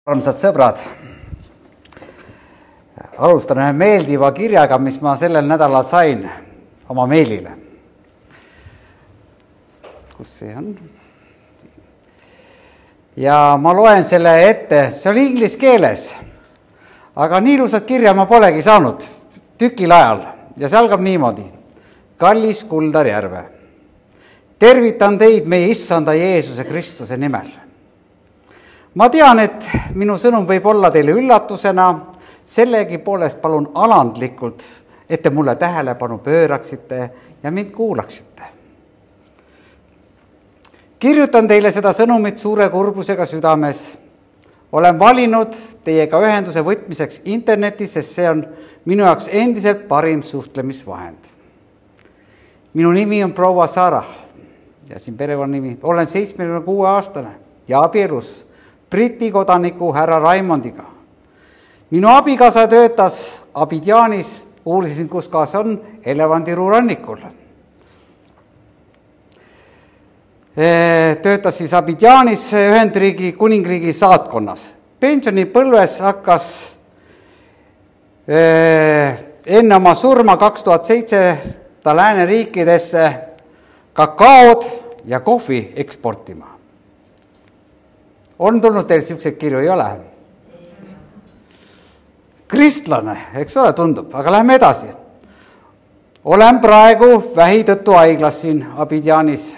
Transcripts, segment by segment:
Armsad sõbrad, alustan ühe meeldiva kirjaga, mis ma sellel nädalal sain oma meilile. Kus see on? Ja ma loen selle ette, see oli inglise keeles, aga nii ilusat kirja ma polegi saanud tükil ajal ja see algab niimoodi. Kallis Kuldar Järve, tervitan teid meie issanda Jeesuse Kristuse nimel. Ma tean, et minu sõnum võib olla teile üllatusena, sellegi poolest palun alandlikult, et te mulle tähelepanu pööraksite ja mind kuulaksite. Kirjutan teile seda sõnumit suure kurbusega südames. Olen valinud teiega ühenduse võtmiseks internetis, sest see on minu jaoks endiselt parim suhtlemisvahend. Minu nimi on proua Sarah ja siin perekonnanimi. Olen 76-aastane ja abielus Briti kodaniku härra Raimondiga. Minu abikaasa töötas Abidjanis, uurisin, kus kaas on, Elevandiruu rannikul. Töötas siis Abidjanis Ühendriigi kuningriigi saatkonnas. Pensionipõlves hakkas enne oma surma 2007 ta lääneriikidesse kakaod ja kohvi eksportima. On tulnud teil siukseid kirju, ei ole? Kristlane, eks ole, tundub, aga lähme edasi. Olen praegu vähi tõttu haiglas siin Abidjanis.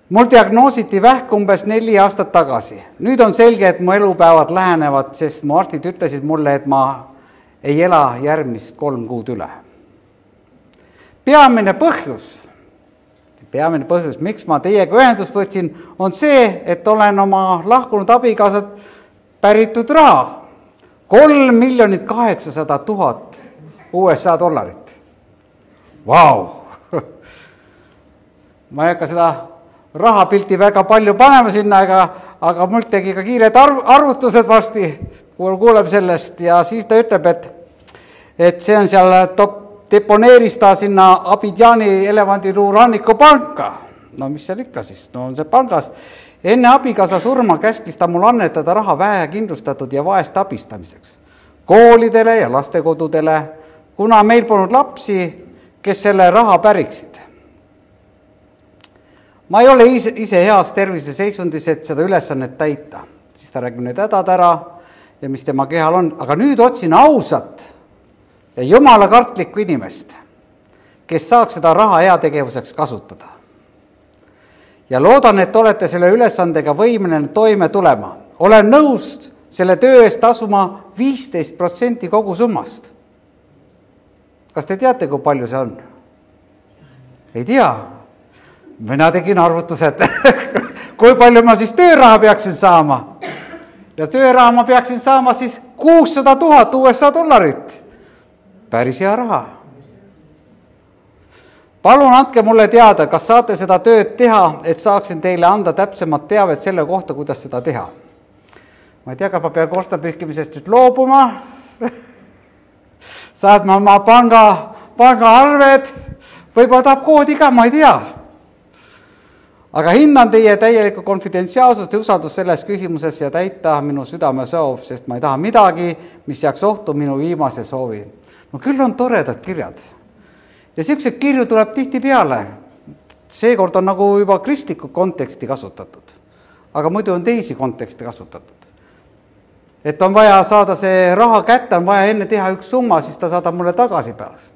Mul diagnoositi vähk umbes 4 aastat tagasi. Nüüd on selge, et mu elupäevad lähenevad, sest mu arstid ütlesid mulle, et ma ei ela järgmist 3 kuud üle. Peamine põhjus, miks ma teiega ühendust võtsin, on see, et olen oma lahkunud abikaasad päritud raha. 3 800 000 USA dollarit. Vau! Ma ei hakka seda rahapilti väga palju panema sinna, aga mul tegi ka kiired arvutused varsti, kui kuuleb sellest ja siis ta ütleb, et see on seal deponeeris ta sinna Abidjani Elevandiruu ranniku panka. No mis seal ikka siis? No on see pangas. Enne abikaasa surma käskis ta mul annetada raha vähekindlustatud ja vaest abistamiseks. Koolidele ja lastekodudele, kuna meil polnud lapsi, kes selle raha päriksid. Ma ei ole ise heas terviseseisundis, et seda ülesannet täita. Siis ta räägib need hädad ära ja mis tema kehal on. Aga nüüd otsin ausat ja jumala kartlikku inimest, kes saaks seda raha heategevuseks kasutada. Ja loodan, et olete selle ülesandega võimeline toime tulema. Olen nõus selle töö eest tasuma 15% kogu summast. Kas te teate, kui palju see on? Ei tea. Mina tegin arvutused, kui palju ma siis tööraha peaksin saama. Ja tööraha ma peaksin saama siis 600 000 USA dollarit. Päris hea raha. Palun andke mulle teada, kas saate seda tööd teha, et saaksin teile anda täpsemat teavet selle kohta, kuidas seda teha. Ma ei tea, kas ma pean korstnapühkimisest nüüd loobuma. Saadma oma pangaarved, võib-olla tahab koodi ka, ma ei tea. Aga hindan teie täielikku konfidentsiaalsust ja usaldust selles küsimuses ja täita minu südame soov, sest ma ei taha midagi, mis jääks ohtu minu viimase soovi. No küll on toredad kirjad. Ja sellised kirju tuleb tihti peale. Seekord on nagu juba kristlikku konteksti kasutatud. Aga muidu on teisi kontekste kasutatud. Et on vaja saada see raha kätte, on vaja enne teha üks summa, siis ta saadab mulle tagasi pärast.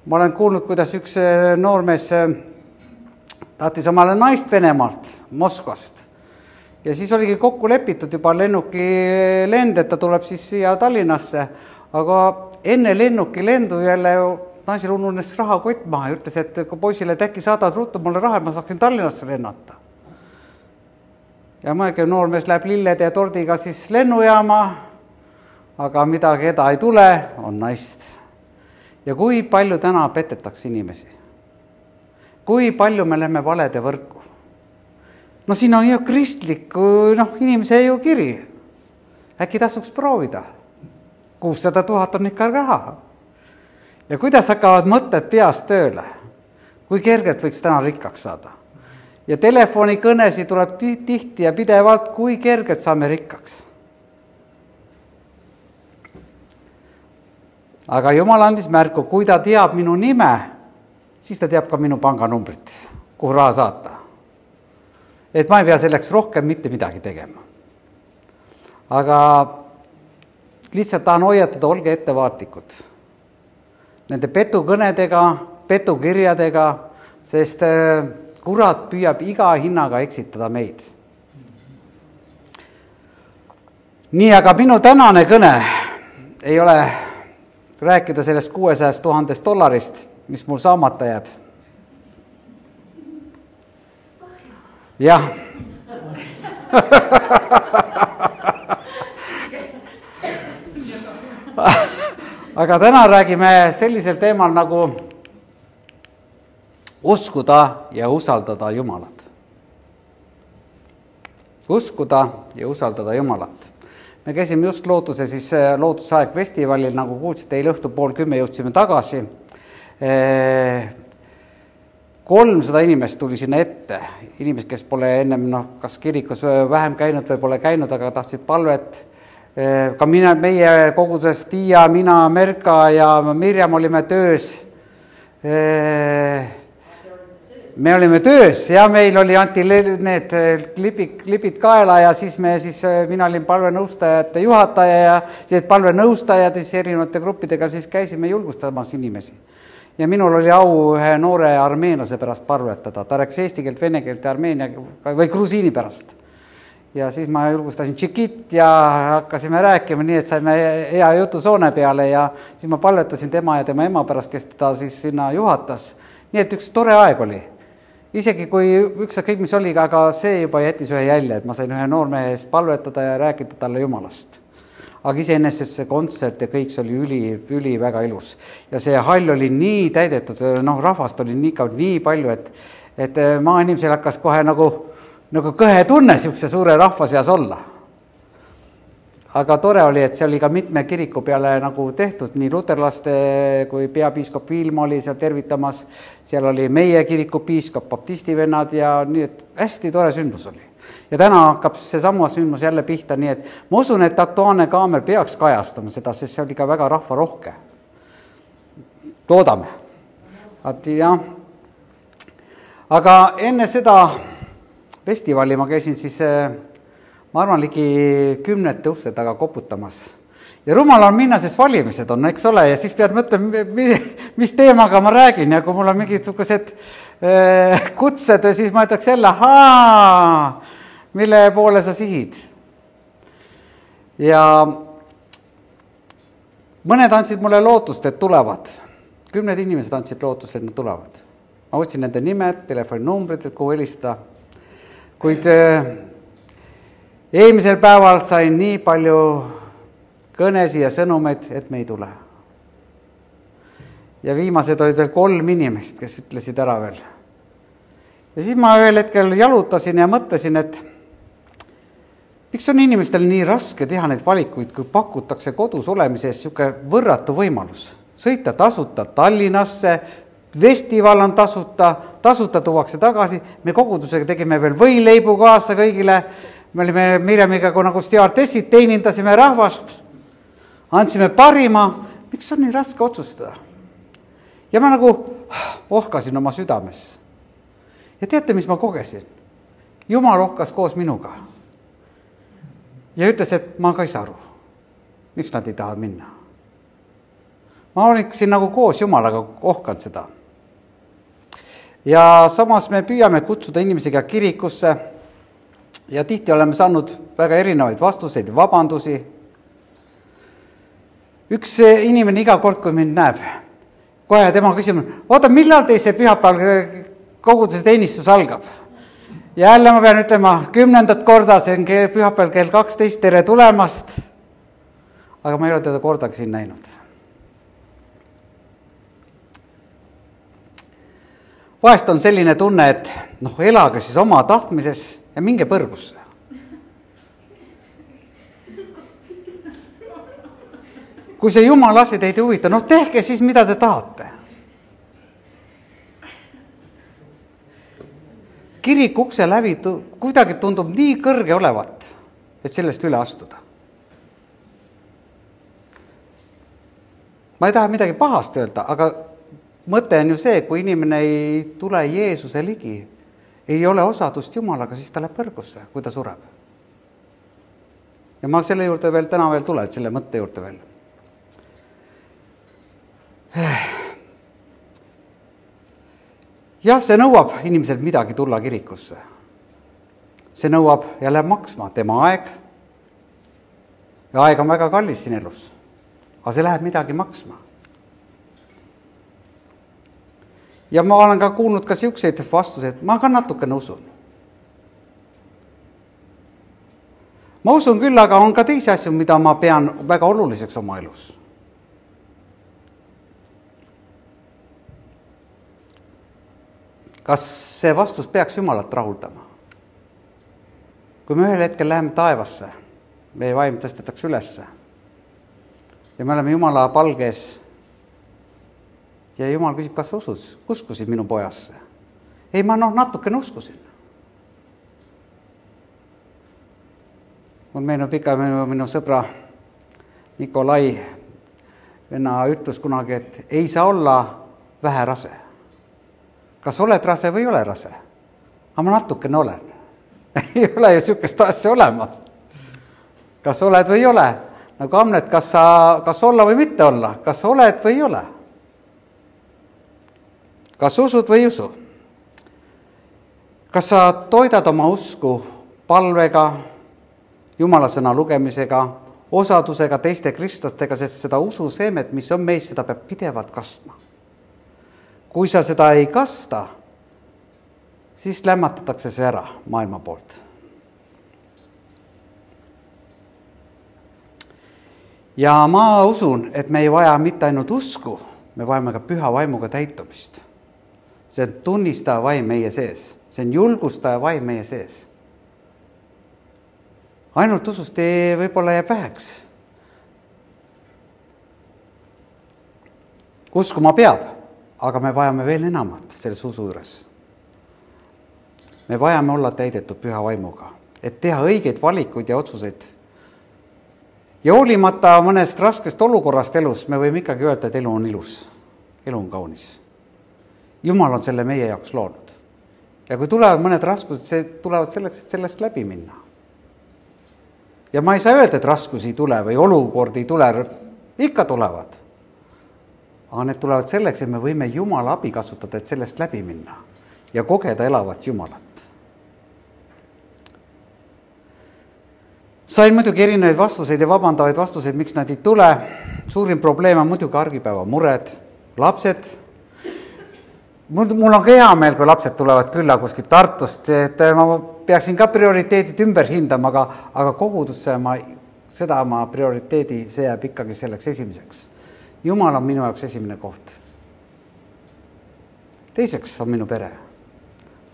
Ma olen kuulnud, kuidas üks noormees tahtis omale naist Venemaalt, Moskvast. Ja siis oligi kokku lepitud juba lennuki lend, et ta tuleb siis siia Tallinnasse. Aga enne lennuki lendu jälle naisel ununes raha kott maha ja ütles, et kui poisile äkki saadad ruttu mulle raha, ma saaksin Tallinnasse lennata. Ja mõelge, noormees läheb lillede ja tordiga siis lennujaama, aga midagi eda ei tule, on naist. Ja kui palju täna petetakse inimesi? Kui palju me lähme valede võrku? No siin on ju kristlik, inimese ju kiri. Äkki tasuks proovida? 600 000 on ikka raha. Ja kuidas hakkavad mõtted peast tööle? Kui kergelt võiks täna rikkaks saada? ja telefonikõnesi tuleb tihti ja pidevalt, kui kergelt saame rikkaks. Aga Jumal andis märku, kui ta teab minu nime, siis ta teab ka minu panganumbrit, kuhu raha saata. Et ma ei pea selleks rohkem mitte midagi tegema. Aga lihtsalt tahan hoiatada, olge ettevaatlikud nende petukõnedega, petukirjadega, sest kurat püüab iga hinnaga eksitada meid. Nii, aga minu tänane kõne ei ole rääkida sellest $600,000, mis mul saamata jääb. Jah. Aga täna räägime sellisel teemal nagu uskuda ja usaldada Jumalat. Uskuda ja usaldada Jumalat. Me käisime just Lootusaeg festivalil, nagu kuulsite, eile õhtul 9:30 jõudsime tagasi. 300 inimest tuli sinna ette, inimesed, kes pole ennem kas kirikus vähem käinud või pole käinud, aga tahtsid palvet. Ka meie koguduses Tiia, mina, Merka ja Mirjam olime töös. Me olime töös ja meil oli anti need klipid kaela ja siis mina olin palvenõustajate juhataja ja siis palvenõustajad erinevate gruppidega siis käisime julgustamas inimesi. Ja minul oli au ühe noore armeenlase pärast palvetada, ta rääkis eesti keelt, vene keelt ja armeenia või grusiini pärast. Ja siis ma julgustasin tšikit ja hakkasime rääkima nii, et saime hea jutusoone peale ja siis ma palvetasin tema ja tema ema pärast, kes ta siis sinna juhatas. Nii et üks tore aeg oli. Isegi kui kõik mis oli, aga see juba jättis ühe jälje, et ma sain ühe noormehe eest palvetada ja rääkida talle Jumalast. Aga iseenesest see kontsert ja kõik see oli üli väga ilus. Ja see hall oli nii täidetud, rahvast oli nii palju, et maainimesel hakkas kohe nagu kõhe tunne siukse suure rahva seas olla. Aga tore oli, et see oli ka mitme kiriku peale nagu tehtud, nii luterlaste kui peapiiskop Viilma oli seal tervitamas, seal oli meie kiriku piiskop, baptistivennad ja nii, et hästi tore sündmus oli. Ja täna hakkab see samu sündmus jälle pihta, nii et ma usun, et Aktuaalne Kaamer peaks kajastama seda, sest see oli ka väga rahvarohke. Toodame. Aga enne seda festivali ma käisin siis, ma arvan, ligi 10 uste taga koputamas. Ja rumal on minna, sest valimised on, eks ole, ja siis pead mõtlema, mis teemaga ma räägin ja kui mul on mingid suhkused kutsed, siis ma ütleks jälle, mille poole sa sihid. Ja mõned andsid mulle lootust, et tulevad. 10 inimesed andsid lootust, et nad tulevad. Ma võtsin nende nimed, telefoninumbrid, et kuhu helistada. Kuid eelmisel päeval sain nii palju kõnesi ja sõnumeid, et me ei tule. Ja viimased olid veel 3 inimest, kes ütlesid ära veel. Ja siis ma ühel hetkel jalutasin ja mõtlesin, et miks on inimestel nii raske teha neid valikuid, kui pakutakse kodus olemise eest siuke võrratu võimalus. Sõita tasuta Tallinnasse, festival on tasuta tuuakse tagasi, me kogudusega tegime veel võileibu kaasa kõigile, me olime Mirjamiga nagu stjuardessid, teenindasime rahvast, andsime parima, miks on nii raske otsustada? Ja ma nagu ohkasin oma südames. Ja teate, mis ma kogesin? Jumal ohkas koos minuga. Ja ütles, et ma ka ei saa aru, miks nad ei taha minna. Ma oliksin nagu koos Jumalaga ohkanud seda. Ja samas me püüame kutsuda inimesega kirikusse ja tihti oleme saanud väga erinevaid vastuseid, vabandusi. Üks inimene iga kord, kui mind näeb, kohe tema küsib, oota, millal teil see pühapäeval koguduse teenistus algab? Ja jälle ma pean ütlema 10. korda, see on pühapäeval kell 12, tere tulemast. Aga ma ei ole teda kordagi siin näinud. Vahest on selline tunne, et elage siis oma tahtmises ja minge põrgusse. Kui see Jumal asi teid ei huvita, tehke siis, mida te tahate. kiriku ukse läbi kuidagi tundub nii kõrge olevat, et sellest üle astuda. Ma ei taha midagi pahast öelda, aga mõte on ju see, kui inimene ei tule Jeesuse ligi, ei ole osadust Jumalaga, siis ta läheb põrgusse, kui ta sureb. Ja ma selle juurde veel täna veel tulen, selle mõtte juurde veel. Jah, see nõuab inimeselt midagi tulla kirikusse. See nõuab ja läheb maksma tema aeg. Ja aeg on väga kallis siin elus. Aga see läheb midagi maksma. Ja ma olen ka kuulnud ka siukseid vastuseid, ma ka natukene usun. Ma usun küll, aga on ka teisi asju, mida ma pean väga oluliseks oma elus. Kas see vastus peaks Jumalat rahuldama? Kui me ühel hetkel läheme taevasse, meie vaim tõstetakse ülesse ja me oleme Jumala palges ja Jumal küsib, kas sa uskusid minu pojasse? Ei, ma natukene uskusin. Mul meenub ikka minu sõbra Nikolai venna ütlus kunagi, et ei saa olla vähe rase. Kas oled rase või ei ole rase? Aga ma natukene olen. Ei ole ju sükest asja olemas. Kas oled või ei ole? Nagu Hamlet, kas olla või mitte olla? Kas oled või ei ole? Kas usud või ei usu? Kas sa toidad oma usku palvega, Jumala sõna lugemisega, osadusega teiste kristlastega, sest seda ususeemet, mis on meis, seda peab pidevalt kastma. Kui sa seda ei kasta, siis lämmatatakse see ära maailma poolt. Ja ma usun, et me ei vaja mitte ainult usku, me vajame ka püha vaimuga täitumist. See on tunnistaja vaim meie sees, see on julgustaja vaim meie sees. Ainult usust võib-olla jääb väheks. Uskuma peab, aga me vajame veel enamat selles usu juures. Me vajame olla täidetud püha vaimuga, et teha õigeid valikuid ja otsuseid. Ja hoolimata mõnest raskest olukorrast elus, me võime ikkagi öelda, et elu on ilus, elu on kaunis. Jumal on selle meie jaoks loonud. Ja kui tulevad mõned raskused, see tulevad selleks, et sellest läbi minna. Ja ma ei saa öelda, et raskusi ei tule või olukord ei tule, ikka tulevad. Aga need tulevad selleks, et me võime Jumala abi kasutada, et sellest läbi minna ja kogeda elavat Jumalat. Sain muidugi erinevaid vastuseid ja vabandavaid vastuseid, miks nad ei tule. Suurim probleem on muidugi argipäeva mured, lapsed. Mul on ka hea meel, kui lapsed tulevad külla kuskilt Tartust, et ma peaksin ka prioriteedid ümber hindama, aga kogudusse ma prioriteedi, see jääb ikkagi selleks esimeseks. Jumal on minu jaoks esimene koht. Teiseks on minu pere.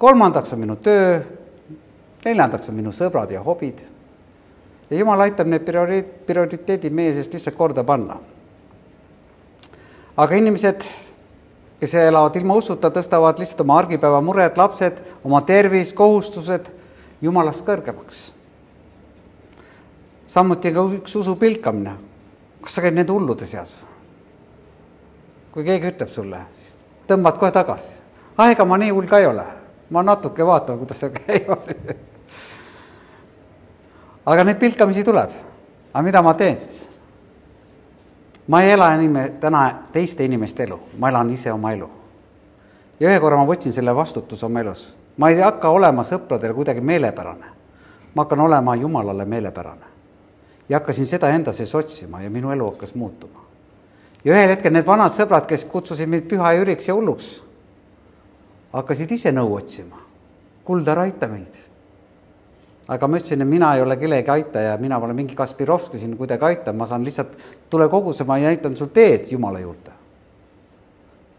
Kolmandaks on minu töö. Neljandaks on minu sõbrad ja hobid. Ja Jumal aitab need prioriteedid meie seest lihtsalt korda panna. Aga inimesed, kes elavad ilma usuta, tõstavad lihtsalt oma argipäeva mured, lapsed, oma tervis, kohustused Jumalast kõrgemaks. Samuti ka üks usu pilkamine. Kas sa käid need hullude seas? Kui keegi ütleb sulle, siis tõmbad kohe tagasi. Ega ma nii hull ka ei ole. Ma natuke vaatan, kuidas see käib. Aga neid pilkamisi tuleb. Aga mida ma teen siis? Ma ei ela täna teiste inimeste elu. Ma elan ise oma elu. Ja ühe korra ma võtsin selle vastutuse oma elus. Ma ei hakka olema sõpradele kuidagi meelepärane. Ma hakkan olema Jumalale meelepärane. Ja hakkasin seda enda sees otsima ja minu elu hakkas muutuma. Ja ühel hetkel need vanad sõbrad, kes kutsusid mind püha jüriks ja hulluks, hakkasid ise nõu otsima. Kuldar, aita meid. Aga ma ütlesin, et mina ei ole kellegi aitaja, mina pole mingi Kaspirovski siin kuidagi aita, ma saan lihtsalt tule kogusema ja näitan sul teed Jumala juurde.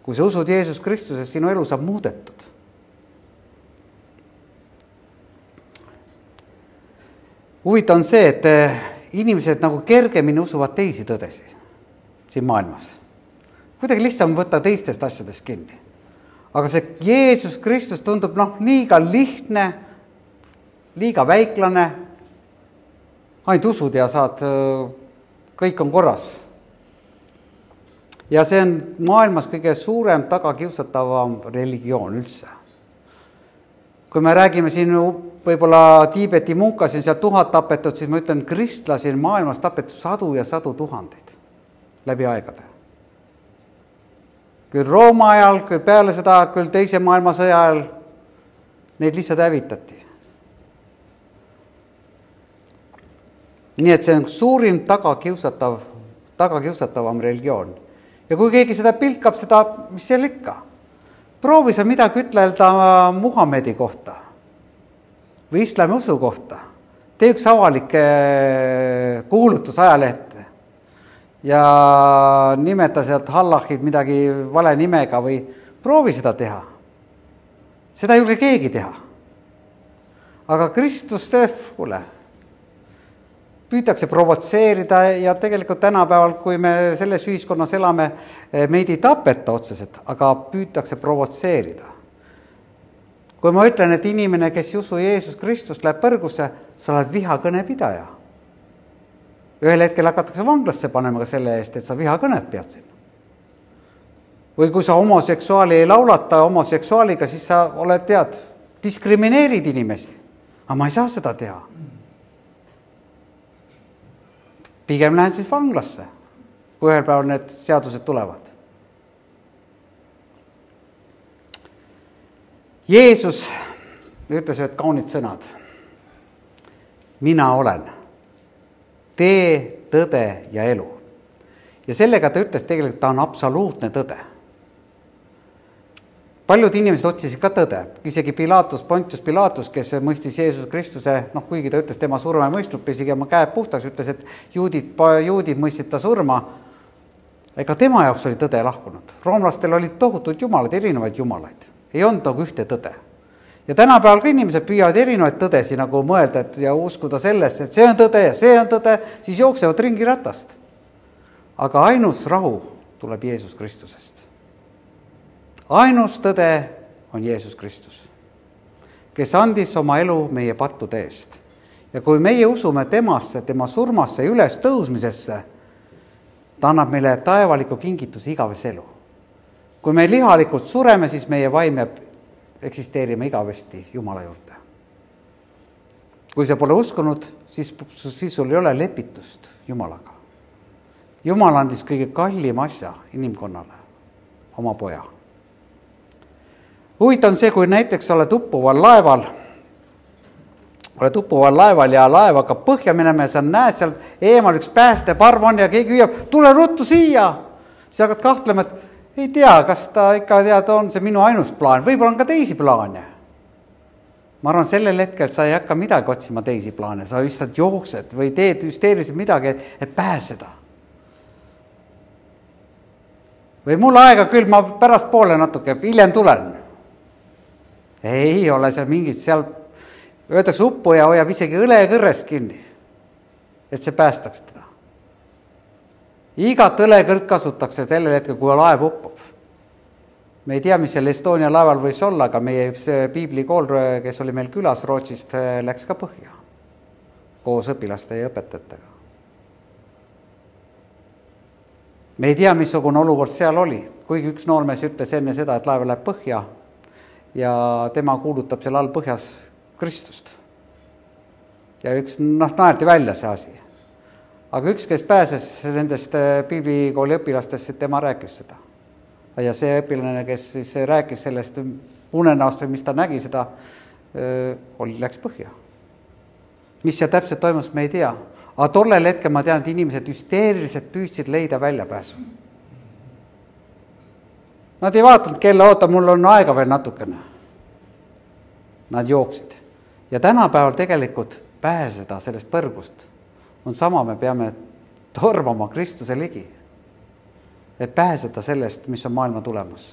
Kui sa usud Jeesus Kristuses, sinu elu saab muudetud. Huvitav on see, et inimesed nagu kergemini usuvad teisi tõdesi siin maailmas. Kuidagi lihtsam võtta teistest asjadest kinni. aga see Jeesus Kristus tundub liiga lihtne, liiga väiklane. Ainult usud ja saad, kõik on korras. Ja see on maailmas kõige suurem tagakiusatavam religioon üldse. Kui me räägime siin võib-olla Tiibeti munkasin seal 1000 tapetud, siis ma ütlen, kristlasi on maailmas tapetud sadu ja sadu tuhandeid läbi aegade. Küll Rooma ajal, küll peale seda, küll teise maailmasõja ajal, neid lihtsalt hävitati. Nii et see on suurim tagakiusatavam religioon. Ja kui keegi seda pilkab, seda, mis seal ikka? Proovi sa midagi ütelda Muhamedi kohta või islami usu kohta. Tee üks avalik kuulutus ajalehte ja nimeta sealt Allahid midagi vale nimega või proovi seda teha. Seda ei ole keegi teha. Aga Kristus, püütakse provotseerida ja tegelikult tänapäeval, kui me selles ühiskonnas elame, meid ei tapeta otseselt, aga püütakse provotseerida. Kui ma ütlen, et inimene, kes ei usu Jeesus Kristust, läheb põrgusse, sa oled vihakõne pidaja. Ühel hetkel hakatakse vanglasse panema selle eest, et sa vihakõnet pead siin. Või kui sa homoseksuaali ei laulata homoseksuaaliga, siis sa oled, diskrimineerid inimesi. Aga ma ei saa seda teha. Pigem lähen siis vanglasse, kui ühel päeval need seadused tulevad. Jeesus ütles ühed kaunid sõnad. Mina olen tee, tõde ja elu. Ja sellega ta ütles tegelikult, ta on absoluutne tõde. Paljud inimesed otsisid ka tõde. Isegi Pontius Pilatus, kes mõistis Jeesus Kristuse, kuigi ta ütles, tema surma ei mõistnud, pesigi oma käed puhtaks, ütles, et juudid mõistsid ta surma. Ega tema jaoks oli tõde lahkunud. Roomlastel olid tohutud jumalad, erinevaid jumalaid. Ei olnud ühte tõde. Ja tänapäeval ka inimesed püüavad erinevaid tõdesi mõelda ja uskuda sellest, et see on tõde ja see on tõde, siis jooksevad ringi ratast. Aga ainus rahu tuleb Jeesus Kristusest. Ainus tõde on Jeesus Kristus, kes andis oma elu meie pattude eest. Ja kui meie usume temasse, tema surmasse ja üles tõusmisesse, ta annab meile taevaliku kingituse igavese elu. Kui me lihalikult sureme, siis meie vaim jääb eksisteerima igavesti Jumala juurde. Kui sa pole uskunud, siis sul ei ole lepitust Jumalaga. Jumal andis kõige kallim asja inimkonnale, oma poja. Huvitav on see, kui näiteks oled uppuval laeval ja laev hakkab põhja minema ja sa näed seal eemal üks päästeparv on ja keegi hüüab, tule ruttu siia. Siis hakkad kahtlema, et ei tea, kas ta ikka on see minu ainus plaan, võib-olla on ka teisi plaane. Ma arvan, sellel hetkel sa ei hakka midagi otsima teisi plaane, sa lihtsalt jooksed või teed hüsteeriliselt midagi, et pääseda. Või mul aega küll, ma pärast poole natuke, hiljem tulen. Ei ole seal mingit, seal öeldakse uppuja hoiab isegi õlekõrrest kinni, et see päästaks teda. Igat õlekõrd kasutatakse sellel hetkel, kui laev uppub. Me ei tea, mis seal Estonia laeval võis olla, aga meie üks piiblikool, kes oli meil külas Rootsist, läks ka põhja koos õpilaste ja õpetajatega. Me ei tea, missugune olukord seal oli, kuigi üks noormees ütles enne seda, et laev läheb põhja ja tema kuulutab seal all põhjas Kristust. Ja üks naerti välja see asi. Aga üks, kes pääses nendest piiblikooli õpilastest, tema rääkis seda. Ja see õpilane, kes siis rääkis sellest unenäost või mis ta nägi seda, läks põhja. Mis see täpselt toimus, me ei tea. Aga tollel hetkel ma tean, et inimesed hüsteeriliselt püüdsid leida väljapääsu. Nad ei vaatanud kella, oota, mul on aega veel natukene. Nad jooksid. Ja tänapäeval tegelikult pääseda sellest põrgust on sama, me peame tormama Kristuse ligi, et pääseda sellest, mis on maailma tulemas.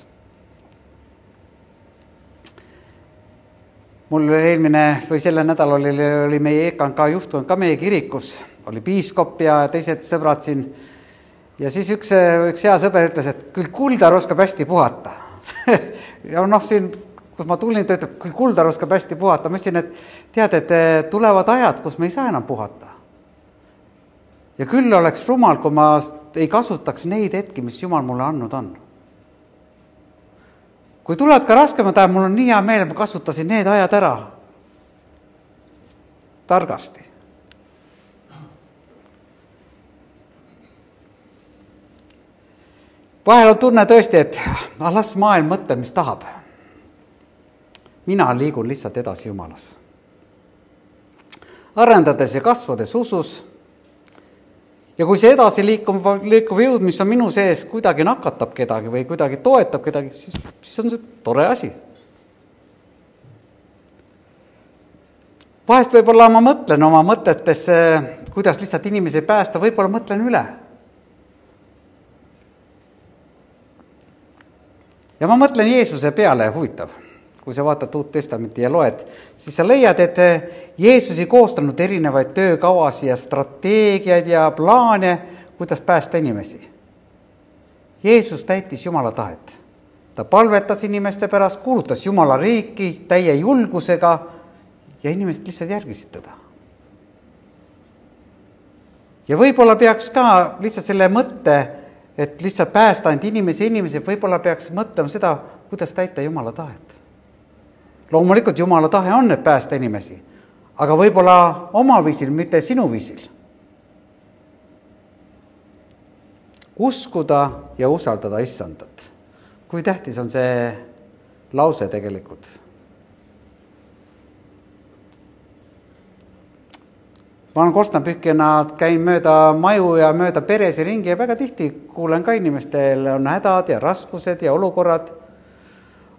Mul eelmine või selle nädal oli meie EKNK juhtkond ka meie kirikus, oli piiskop ja teised sõbrad siin. Ja siis üks hea sõber ütles, et küll Kuldar oskab hästi puhata. ja noh, siin, kus ma tulin, ta ütleb, kui Kuldar oskab hästi puhata, ma ütlesin, et tead, et tulevad ajad, kus me ei saa enam puhata. Ja küll oleks rumal, kui ma ei kasutaks neid hetki, mis Jumal mulle andnud on. Kui tulevad ka raskemad ajad, mul on nii hea meel, ma kasutasin need ajad ära targasti. Vahel on tunne tõesti, et las maailm mõtle, mis tahab. Mina liigun lihtsalt edasi Jumalas. Arendades ja kasvades usus. Ja kui see edasi liikuv jõud, mis on minu sees, kuidagi nakatab kedagi või kuidagi toetab kedagi, siis on see tore asi. Vahest võib-olla ma mõtlen oma mõtetesse, kuidas lihtsalt inimesi päästa, võib-olla mõtlen üle. Ja ma mõtlen Jeesuse peale, huvitav, kui sa vaatad Uut Testamenti ja loed, siis sa leiad, et Jeesus ei koostanud erinevaid töökavasi ja strateegiaid ja plaane, kuidas päästa inimesi. Jeesus täitis Jumala tahet. Ta palvetas inimeste pärast, kuulutas Jumala riiki täie julgusega ja inimesed lihtsalt järgisid teda. Ja võib-olla peaks ka lihtsalt selle mõtte, et lihtsalt päästa ainult inimesi, võib-olla peaks mõtlema seda, kuidas täita Jumala tahet. Loomulikult Jumala tahe on, et päästa inimesi, aga võib-olla oma viisil, mitte sinu viisil. Uskuda ja usaldada Issandat. Kui tähtis on see lause tegelikult? Ma olen korstnapühkjana, käin mööda maju ja mööda peresi ringi ja väga tihti kuulen ka inimestel on hädad ja raskused ja olukorrad.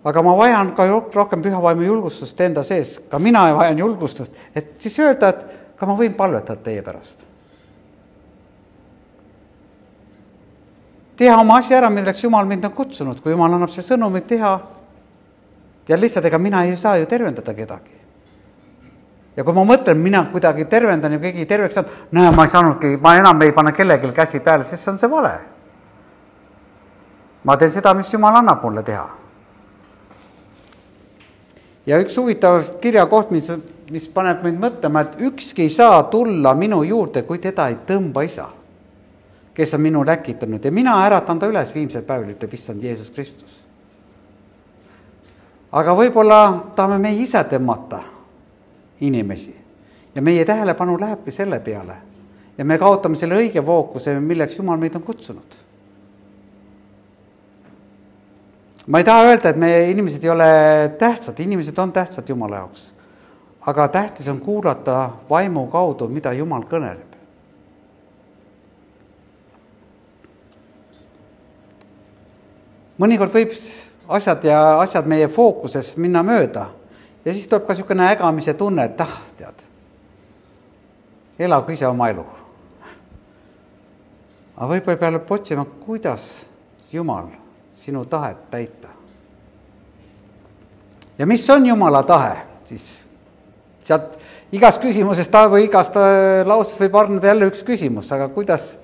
Aga ma vajan ka rohkem pühavaimu julgustust enda sees. Ka mina vajan julgustust, et siis öelda, et ka ma võin palvetada teie pärast. Teha oma asja ära, milleks Jumal mind on kutsunud, kui Jumal annab see sõnumit teha. Ja lihtsalt ega mina ei saa ju tervendada kedagi. Ja kui ma mõtlen, mina kuidagi tervendan ja keegi terveks saanud, ma ei saanudki, ma enam ei pane kellelgi käsi peale, sest see on see vale. Ma teen seda, mis Jumal annab mulle teha. Ja üks huvitav kirjakoht, mis paneb mind mõtlema, et ükski ei saa tulla minu juurde, kui teda ei tõmba Isa, kes on minu läkitanud. Ja mina äratan ta üles viimsel päeval, ütleb Issand Jeesus Kristus. Aga võib-olla tahame me ise tõmmata inimesi. Ja meie tähelepanu lähebki selle peale. Ja me kaotame selle õige fookuse, milleks Jumal meid on kutsunud. Ma ei taha öelda, et meie inimesed ei ole tähtsad. Inimesed on tähtsad Jumala jaoks. Aga tähtis on kuulata vaimu kaudu, mida Jumal kõneleb. Mõnikord võib asjad meie fookuses minna mööda. Ja siis tuleb ka niisugune ägamise tunne, et tead, elagu ise oma elu. Aga võib-olla peale otsima, kuidas Jumal sinu tahet täita. Ja mis on Jumala tahe? Siis sealt igast küsimusest või igast lausest võib arnada jälle üks küsimus, aga kuidas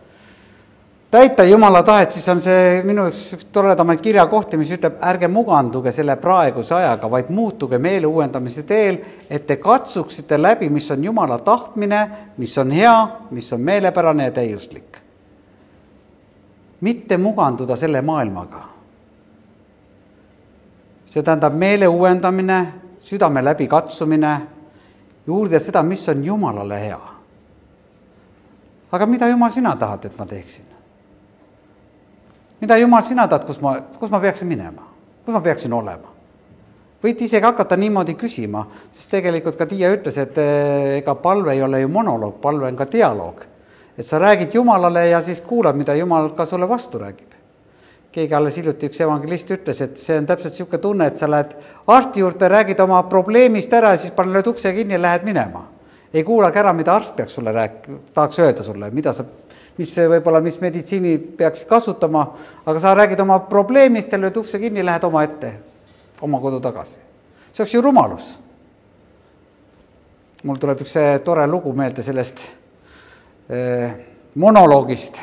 täita Jumala tahet, siis on see minu üks toredamaid kirjakohti, mis ütleb, ärge muganduge selle praeguse ajaga, vaid muutuge meele uuendamise teel, et te katsuksite läbi, mis on Jumala tahtmine, mis on hea, mis on meelepärane ja täiuslik. Mitte muganduda selle maailmaga. See tähendab meele uuendamine, südame läbi katsumine, juurde seda, mis on Jumalale hea. Aga mida Jumal sina tahad, et ma teeksin? Mida Jumal sina tahad, kus ma peaksin minema? Kus ma peaksin olema? Võid isegi hakata niimoodi küsima, sest tegelikult ka Tiia ütles, et ega palve ei ole ju monoloog, palve on ka dialoog. Et sa räägid Jumalale ja siis kuulad, mida Jumal ka sulle vastu räägib. Keegi alles hiljuti üks evangelist ütles, et see on täpselt siuke tunne, et sa lähed arsti juurde, räägid oma probleemist ära ja siis lööd ukse kinni ja lähed minema. Ei kuulagi ära, mida arst peaks sulle tahaks öelda sulle, mis meditsiini peaks kasutama, aga sa räägid oma probleemist ja lööd ukse kinni, lähed oma ette, oma kodu tagasi. See oleks ju rumalus. Mul tuleb üks tore lugu meelde sellest monoloogist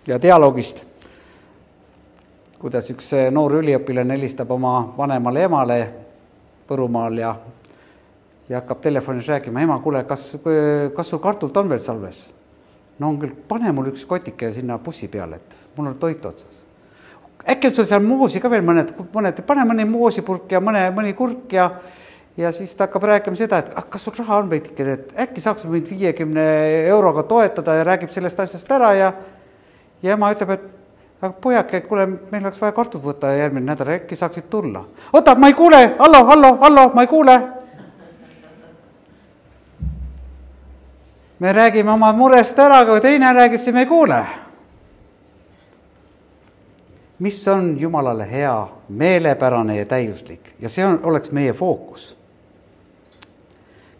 ja dialoogist. kuidas üks noor üliõpilane helistab oma vanemale emale Võrumaal ja hakkab telefonis rääkima, ema, kuule, kas sul kartult on veel salves? No on küll, pane mul üks kotike sinna bussi peale, et mul on toit otsas. Äkki on sul seal moosi ka veel mõned, pane mõni moosipurk ja mõni kurk ja siis ta hakkab rääkima seda, et kas sul raha on veidike, et äkki saaks mind 50 euroga toetada ja räägib sellest asjast ära ja ema ütleb, et aga pojake, kuule, meil oleks vaja kartut võtta järgmine nädal, äkki saaksid tulla. Oota, ma ei kuule, hallo, ma ei kuule. Me räägime oma murest ära, kui teine räägib, siis me ei kuule. Mis on Jumalale hea, meelepärane ja täiuslik ja see oleks meie fookus.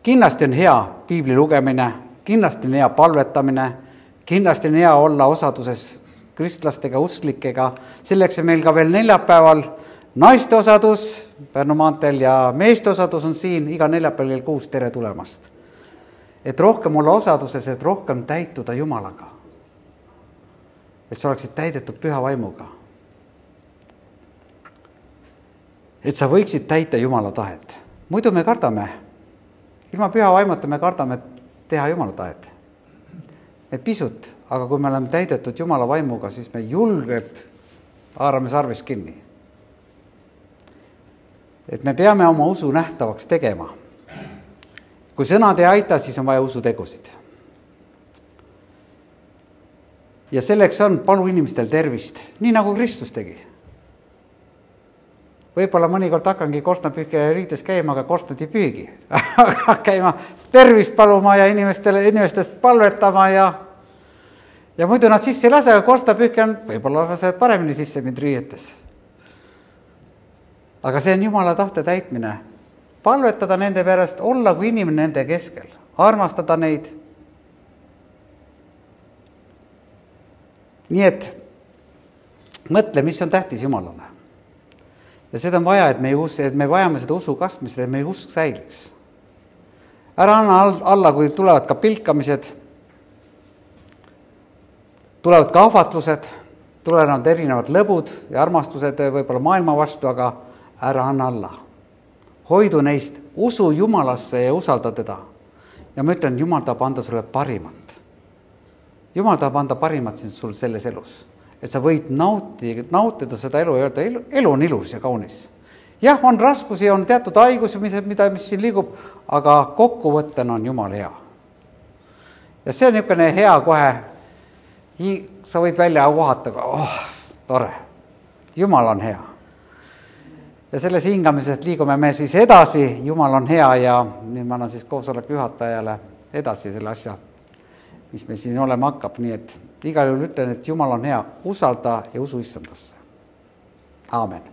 Kindlasti on hea piibli lugemine, kindlasti on hea palvetamine, kindlasti on hea olla osaduses kristlastega, usklikega. Selleks on meil ka veel neljapäeval naiste osadus Pärnu maanteel ja meeste osadus on siin iga neljapäeval kell 6, tere tulemast. Et rohkem olla osaduses, et rohkem täituda Jumalaga. Et sa oleksid täidetud püha vaimuga. Et sa võiksid täita Jumala tahet. Muidu me kardame. Ilma püha vaimuta me kardame teha Jumala tahet. Me pisut, aga kui me oleme täidetud Jumala vaimuga, siis me julgelt haarame sarvist kinni. Et me peame oma usu nähtavaks tegema. Kui sõnad ei aita, siis on vaja usutegusid. Ja selleks on palu inimestel tervist, nii nagu Kristus tegi. Võib-olla mõnikord hakkangi korstnapühke riides käima, aga korstnad ei püügi. Käima tervist paluma ja inimestest palvetama ja muidu nad sisse ei lase, aga korstnapühke on võib-olla lase paremini sisse mind riietes. Aga see on Jumala tahte täitmine. Palvetada nende pärast, olla kui inimene nende keskel, armastada neid. Nii et mõtle, mis on tähtis Jumalale. Ja seda on vaja, et me vajame seda usu kasvamist, et meie usk säiliks. Ära anna alla, kui tulevad ka pilkamised, tulevad ka ahvatlused, tulevad erinevad lõbud ja armastused võib-olla maailma vastu, aga ära anna alla. Hoidu neist, usu Jumalasse ja usalda teda. Ja ma ütlen, Jumal tahab anda sulle parimat. Jumal tahab anda parimat sul selles elus. Et sa võid nautida seda elu ja öelda, elu on ilus ja kaunis. Jah, on raskusi, on teatud haigus, mis siin liigub, aga kokkuvõttena on Jumal hea. Ja see on niisugune hea kohe, sa võid välja uhata, tore, Jumal on hea. Ja selles hingamisest liigume me siis edasi, Jumal on hea ja nüüd ma annan siis koosoleku juhatajale edasi selle asja, mis me siin olema hakkab. Nii et igal juhul ütlen, et Jumal on hea, usalda ja usu Issandasse. Aamen.